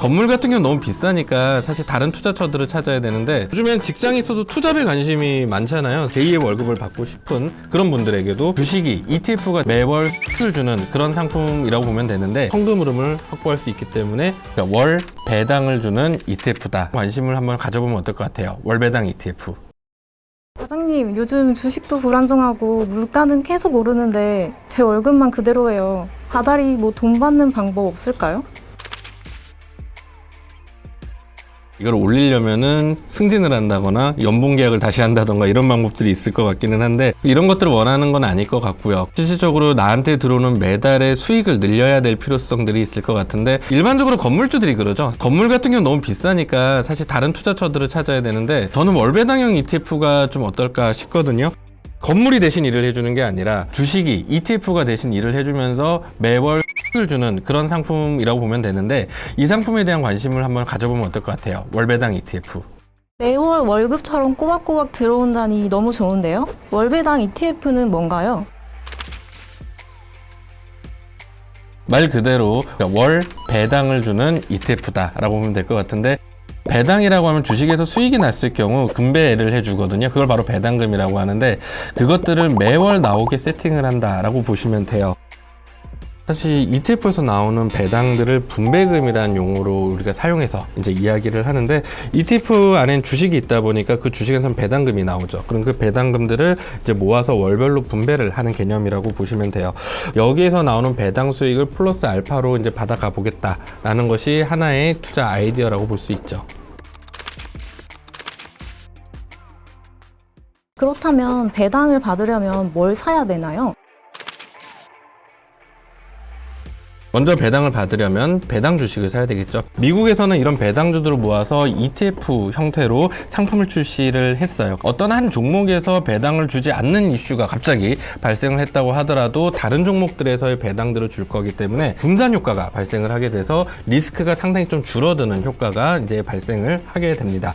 건물 같은 경우는 너무 비싸니까 사실 다른 투자처들을 찾아야 되는데, 요즘엔 직장이 있어도 투자에 관심이 많잖아요. 제2의 월급을 받고 싶은 그런 분들에게도 주식이 ETF가 매월 수익을 주는 그런 상품이라고 보면 되는데, 현금 흐름을 확보할 수 있기 때문에 월 배당을 주는 ETF다. 관심을 한번 가져보면 어떨 것 같아요. 월 배당 ETF. 과장님, 요즘 주식도 불안정하고 물가는 계속 오르는데 제 월급만 그대로예요. 다달이 돈 받는 방법 없을까요? 이걸 올리려면은 승진을 한다거나 연봉 계약을 다시 한다던가 이런 방법들이 있을 것 같기는 한데, 이런 것들을 원하는 건 아닐 것 같고요. 실질적으로 나한테 들어오는 매달의 수익을 늘려야 될 필요성들이 있을 것 같은데, 일반적으로 건물주들이 그러죠. 건물 같은 경우는 너무 비싸니까 사실 다른 투자처들을 찾아야 되는데, 저는 월배당형 ETF가 좀 어떨까 싶거든요. 건물이 대신 일을 해주는 게 아니라 주식이 ETF가 대신 일을 해주면서 매월 수익을 주는 그런 상품이라고 보면 되는데, 이 상품에 대한 관심을 한번 가져보면 어떨 것 같아요. 월배당 ETF. 매월 월급처럼 꼬박꼬박 들어온다니 너무 좋은데요? 월배당 ETF는 뭔가요? 말 그대로 월 배당을 주는 ETF다라고 보면 될 것 같은데, 배당이라고 하면 주식에서 수익이 났을 경우 분배를 해주거든요. 그걸 바로 배당금이라고 하는데, 그것들을 매월 나오게 세팅을 한다라고 보시면 돼요. 사실 ETF에서 나오는 배당들을 분배금이라는 용어로 우리가 사용해서 이제 이야기를 하는데, ETF 안엔 주식이 있다 보니까 그 주식에서는 배당금이 나오죠. 그럼 그 배당금들을 이제 모아서 월별로 분배를 하는 개념이라고 보시면 돼요. 여기에서 나오는 배당 수익을 플러스 알파로 이제 받아가 보겠다라는 것이 하나의 투자 아이디어라고 볼 수 있죠. 그렇다면 배당을 받으려면 뭘 사야 되나요? 먼저 배당을 받으려면 배당 주식을 사야 되겠죠. 미국에서는 이런 배당주들을 모아서 ETF 형태로 상품을 출시를 했어요. 어떤 한 종목에서 배당을 주지 않는 이슈가 갑자기 발생을 했다고 하더라도 다른 종목들에서의 배당들을 줄 거기 때문에 분산 효과가 발생을 하게 돼서 리스크가 상당히 좀 줄어드는 효과가 이제 발생을 하게 됩니다.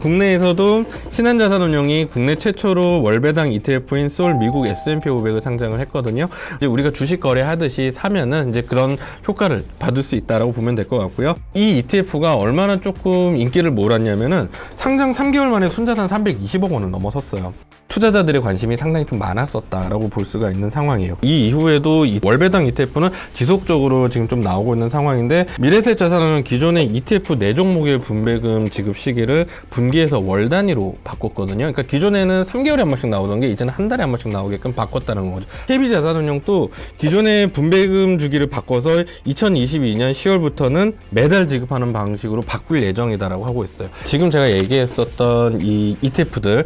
국내에서도 신한자산운용이 국내 최초로 월배당 ETF인 소울 미국 S&P 500을 상장을 했거든요. 이제 우리가 주식 거래하듯이 사면은 이제 그런 효과를 받을 수 있다라고 보면 될 것 같고요. 이 ETF가 얼마나 조금 인기를 몰았냐면은 상장 3개월 만에 순자산 320억 원을 넘어섰어요. 투자자들의 관심이 상당히 좀 많았었다라고 볼 수가 있는 상황이에요. 이 이후에도 이 월배당 ETF는 지속적으로 지금 좀 나오고 있는 상황인데, 미래에셋자산은 기존의 ETF 4종목의 분배금 지급 시기를 분기해서 월 단위로 바꿨거든요. 그러니까 기존에는 3개월에 한 번씩 나오던 게 이제는 한 달에 한 번씩 나오게끔 바꿨다는 거죠. KB자산운용도 기존의 분배금 주기를 바꿔서 2022년 10월부터는 매달 지급하는 방식으로 바꿀 예정이다라고 하고 있어요. 지금 제가 얘기했었던 이 ETF들을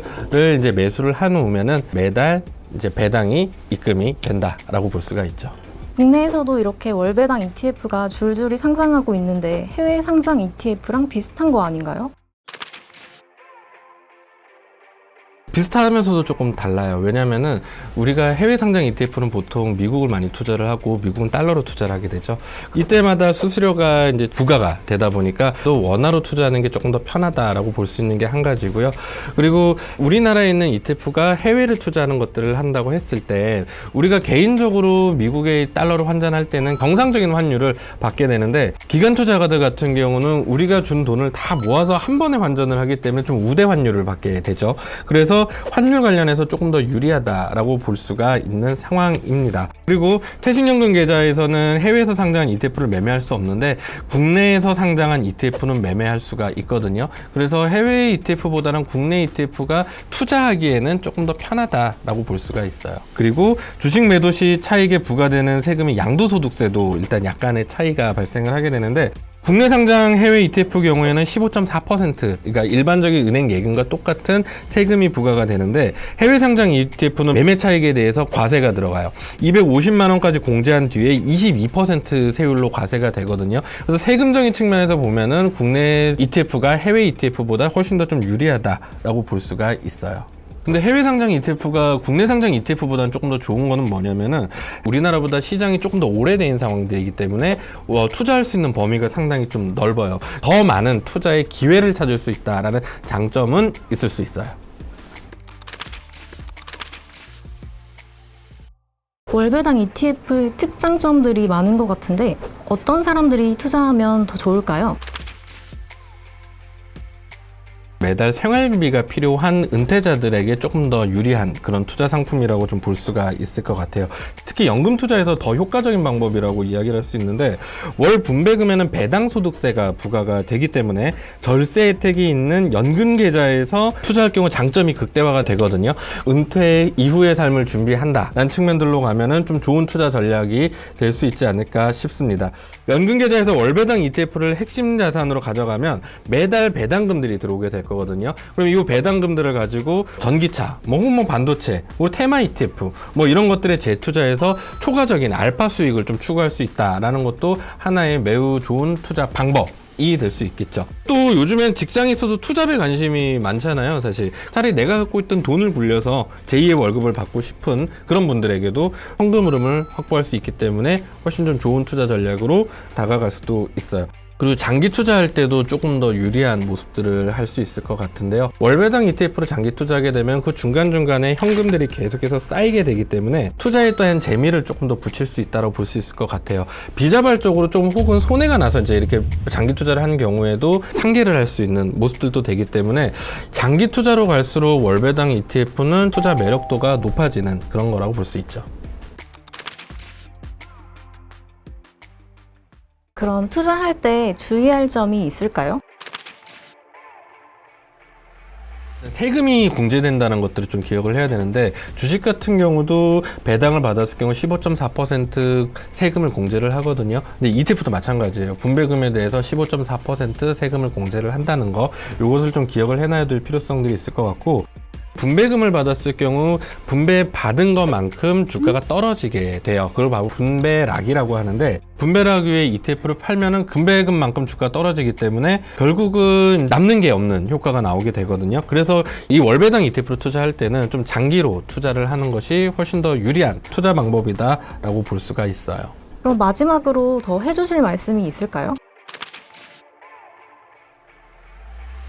이제 매수를 한 후면은 매달 이제 배당이 입금이 된다라고 볼 수가 있죠. 국내에서도 이렇게 월배당 ETF가 줄줄이 상장하고 있는데 해외 상장 ETF랑 비슷한 거 아닌가요? 비슷하면서도 조금 달라요. 왜냐면은 우리가 해외 상장 ETF는 보통 미국을 많이 투자를 하고 미국은 달러로 투자를 하게 되죠. 이때마다 수수료가 이제 부과가 되다 보니까 또 원화로 투자하는 게 조금 더 편하다라고 볼 수 있는 게 한 가지고요. 그리고 우리나라에 있는 ETF가 해외를 투자하는 것들을 한다고 했을 때, 우리가 개인적으로 미국의 달러로 환전할 때는 정상적인 환율을 받게 되는데, 기관 투자가들 같은 경우는 우리가 준 돈을 다 모아서 한 번에 환전을 하기 때문에 좀 우대 환율을 받게 되죠. 그래서 환율 관련해서 조금 더 유리하다라고 볼 수가 있는 상황입니다. 그리고 퇴직연금 계좌에서는 해외에서 상장한 ETF를 매매할 수 없는데 국내에서 상장한 ETF는 매매할 수가 있거든요. 그래서 해외 ETF보다는 국내 ETF가 투자하기에는 조금 더 편하다라고 볼 수가 있어요. 그리고 주식 매도 시 차익에 부과되는 세금이 양도소득세도 일단 약간의 차이가 발생을 하게 되는데, 국내 상장 해외 ETF 경우에는 15.4%, 그러니까 일반적인 은행 예금과 똑같은 세금이 부과가 되는데, 해외 상장 ETF는 매매 차익에 대해서 과세가 들어가요. 250만 원까지 공제한 뒤에 22% 세율로 과세가 되거든요. 그래서 세금적인 측면에서 보면은 국내 ETF가 해외 ETF보다 훨씬 더 좀 유리하다라고 볼 수가 있어요. 근데 해외 상장 ETF가 국내 상장 ETF보다는 조금 더 좋은 거는 뭐냐면은, 우리나라보다 시장이 조금 더 오래된 상황들이기 때문에 투자할 수 있는 범위가 상당히 좀 넓어요. 더 많은 투자의 기회를 찾을 수 있다라는 장점은 있을 수 있어요. 월배당 ETF 특장점들이 많은 것 같은데 어떤 사람들이 투자하면 더 좋을까요? 매달 생활비가 필요한 은퇴자들에게 조금 더 유리한 그런 투자 상품이라고 좀 볼 수가 있을 것 같아요. 특히 연금 투자에서 더 효과적인 방법이라고 이야기를 할 수 있는데, 월 분배금에는 배당소득세가 부과가 되기 때문에 절세 혜택이 있는 연금 계좌에서 투자할 경우 장점이 극대화가 되거든요. 은퇴 이후의 삶을 준비한다라는 측면들로 가면은 좀 좋은 투자 전략이 될 수 있지 않을까 싶습니다. 연금 계좌에서 월 배당 ETF를 핵심 자산으로 가져가면 매달 배당금들이 들어오게 될 거거든요. 그럼 이 배당금들을 가지고 전기차, 혹은 반도체, 테마 ETF, 이런 것들에 재투자해서 초과적인 알파 수익을 좀 추구할 수 있다라는 것도 하나의 매우 좋은 투자 방법이 될 수 있겠죠. 또 요즘엔 직장에 있어도 투잡에 관심이 많잖아요. 사실 차라리 내가 갖고 있던 돈을 굴려서 제2의 월급을 받고 싶은 그런 분들에게도 현금 흐름을 확보할 수 있기 때문에 훨씬 좀 좋은 투자 전략으로 다가갈 수도 있어요. 그리고 장기 투자할 때도 조금 더 유리한 모습들을 할 수 있을 것 같은데요. 월배당 ETF로 장기 투자하게 되면 그 중간중간에 현금들이 계속해서 쌓이게 되기 때문에 투자에 대한 재미를 조금 더 붙일 수 있다고 볼 수 있을 것 같아요. 비자발적으로 좀 혹은 손해가 나서 이제 이렇게 장기 투자를 하는 경우에도 상계를 할 수 있는 모습들도 되기 때문에 장기 투자로 갈수록 월배당 ETF는 투자 매력도가 높아지는 그런 거라고 볼 수 있죠. 그럼 투자할 때 주의할 점이 있을까요? 세금이 공제된다는 것들을 좀 기억을 해야 되는데, 주식 같은 경우도 배당을 받았을 경우 15.4% 세금을 공제를 하거든요. 근데 ETF도 마찬가지예요. 분배금에 대해서 15.4% 세금을 공제를 한다는 거, 이것을 좀 기억을 해놔야 될 필요성들이 있을 것 같고, 분배금을 받았을 경우 분배받은 것만큼 주가가 떨어지게 돼요. 그걸 바로 분배락이라고 하는데, 분배락 위에 ETF를 팔면은 분배금만큼 주가가 떨어지기 때문에 결국은 남는 게 없는 효과가 나오게 되거든요. 그래서 이 월배당 ETF로 투자할 때는 좀 장기로 투자를 하는 것이 훨씬 더 유리한 투자 방법이다라고 볼 수가 있어요. 그럼 마지막으로 더 해주실 말씀이 있을까요?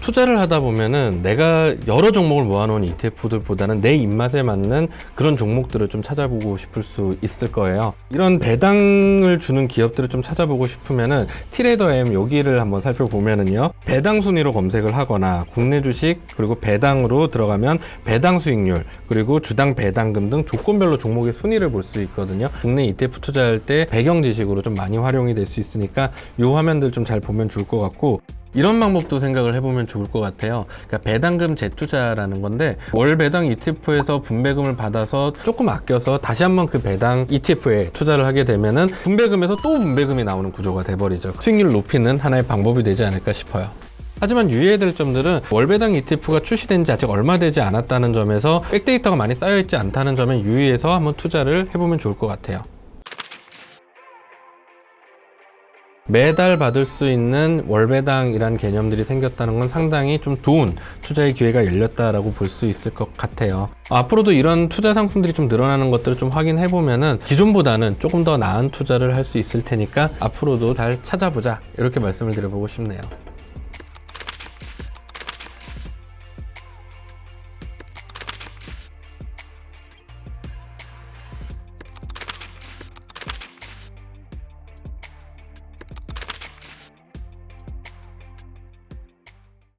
투자를 하다 보면은 내가 여러 종목을 모아놓은 ETF들보다는 내 입맛에 맞는 그런 종목들을 좀 찾아보고 싶을 수 있을 거예요. 이런 배당을 주는 기업들을 좀 찾아보고 싶으면은 트레이더M 여기를 한번 살펴보면은요, 배당 순위로 검색을 하거나 국내 주식 그리고 배당으로 들어가면 배당 수익률 그리고 주당 배당금 등 조건별로 종목의 순위를 볼 수 있거든요. 국내 ETF 투자할 때 배경 지식으로 좀 많이 활용이 될 수 있으니까 이 화면들 좀 잘 보면 좋을 것 같고, 이런 방법도 생각을 해보면 좋을 것 같아요. 그러니까 배당금 재투자라는 건데, 월 배당 ETF에서 분배금을 받아서 조금 아껴서 다시 한번 그 배당 ETF에 투자를 하게 되면은 분배금에서 또 분배금이 나오는 구조가 돼버리죠. 수익률을 높이는 하나의 방법이 되지 않을까 싶어요. 하지만 유의해야 될 점들은 월배당 ETF가 출시된 지 아직 얼마 되지 않았다는 점에서 백데이터가 많이 쌓여있지 않다는 점에 유의해서 한번 투자를 해보면 좋을 것 같아요. 매달 받을 수 있는 월배당이란 개념들이 생겼다는 건 상당히 좀 좋은 투자의 기회가 열렸다라고 볼 수 있을 것 같아요. 앞으로도 이런 투자 상품들이 좀 늘어나는 것들을 좀 확인해 보면은 기존보다는 조금 더 나은 투자를 할 수 있을 테니까 앞으로도 잘 찾아보자, 이렇게 말씀을 드려보고 싶네요.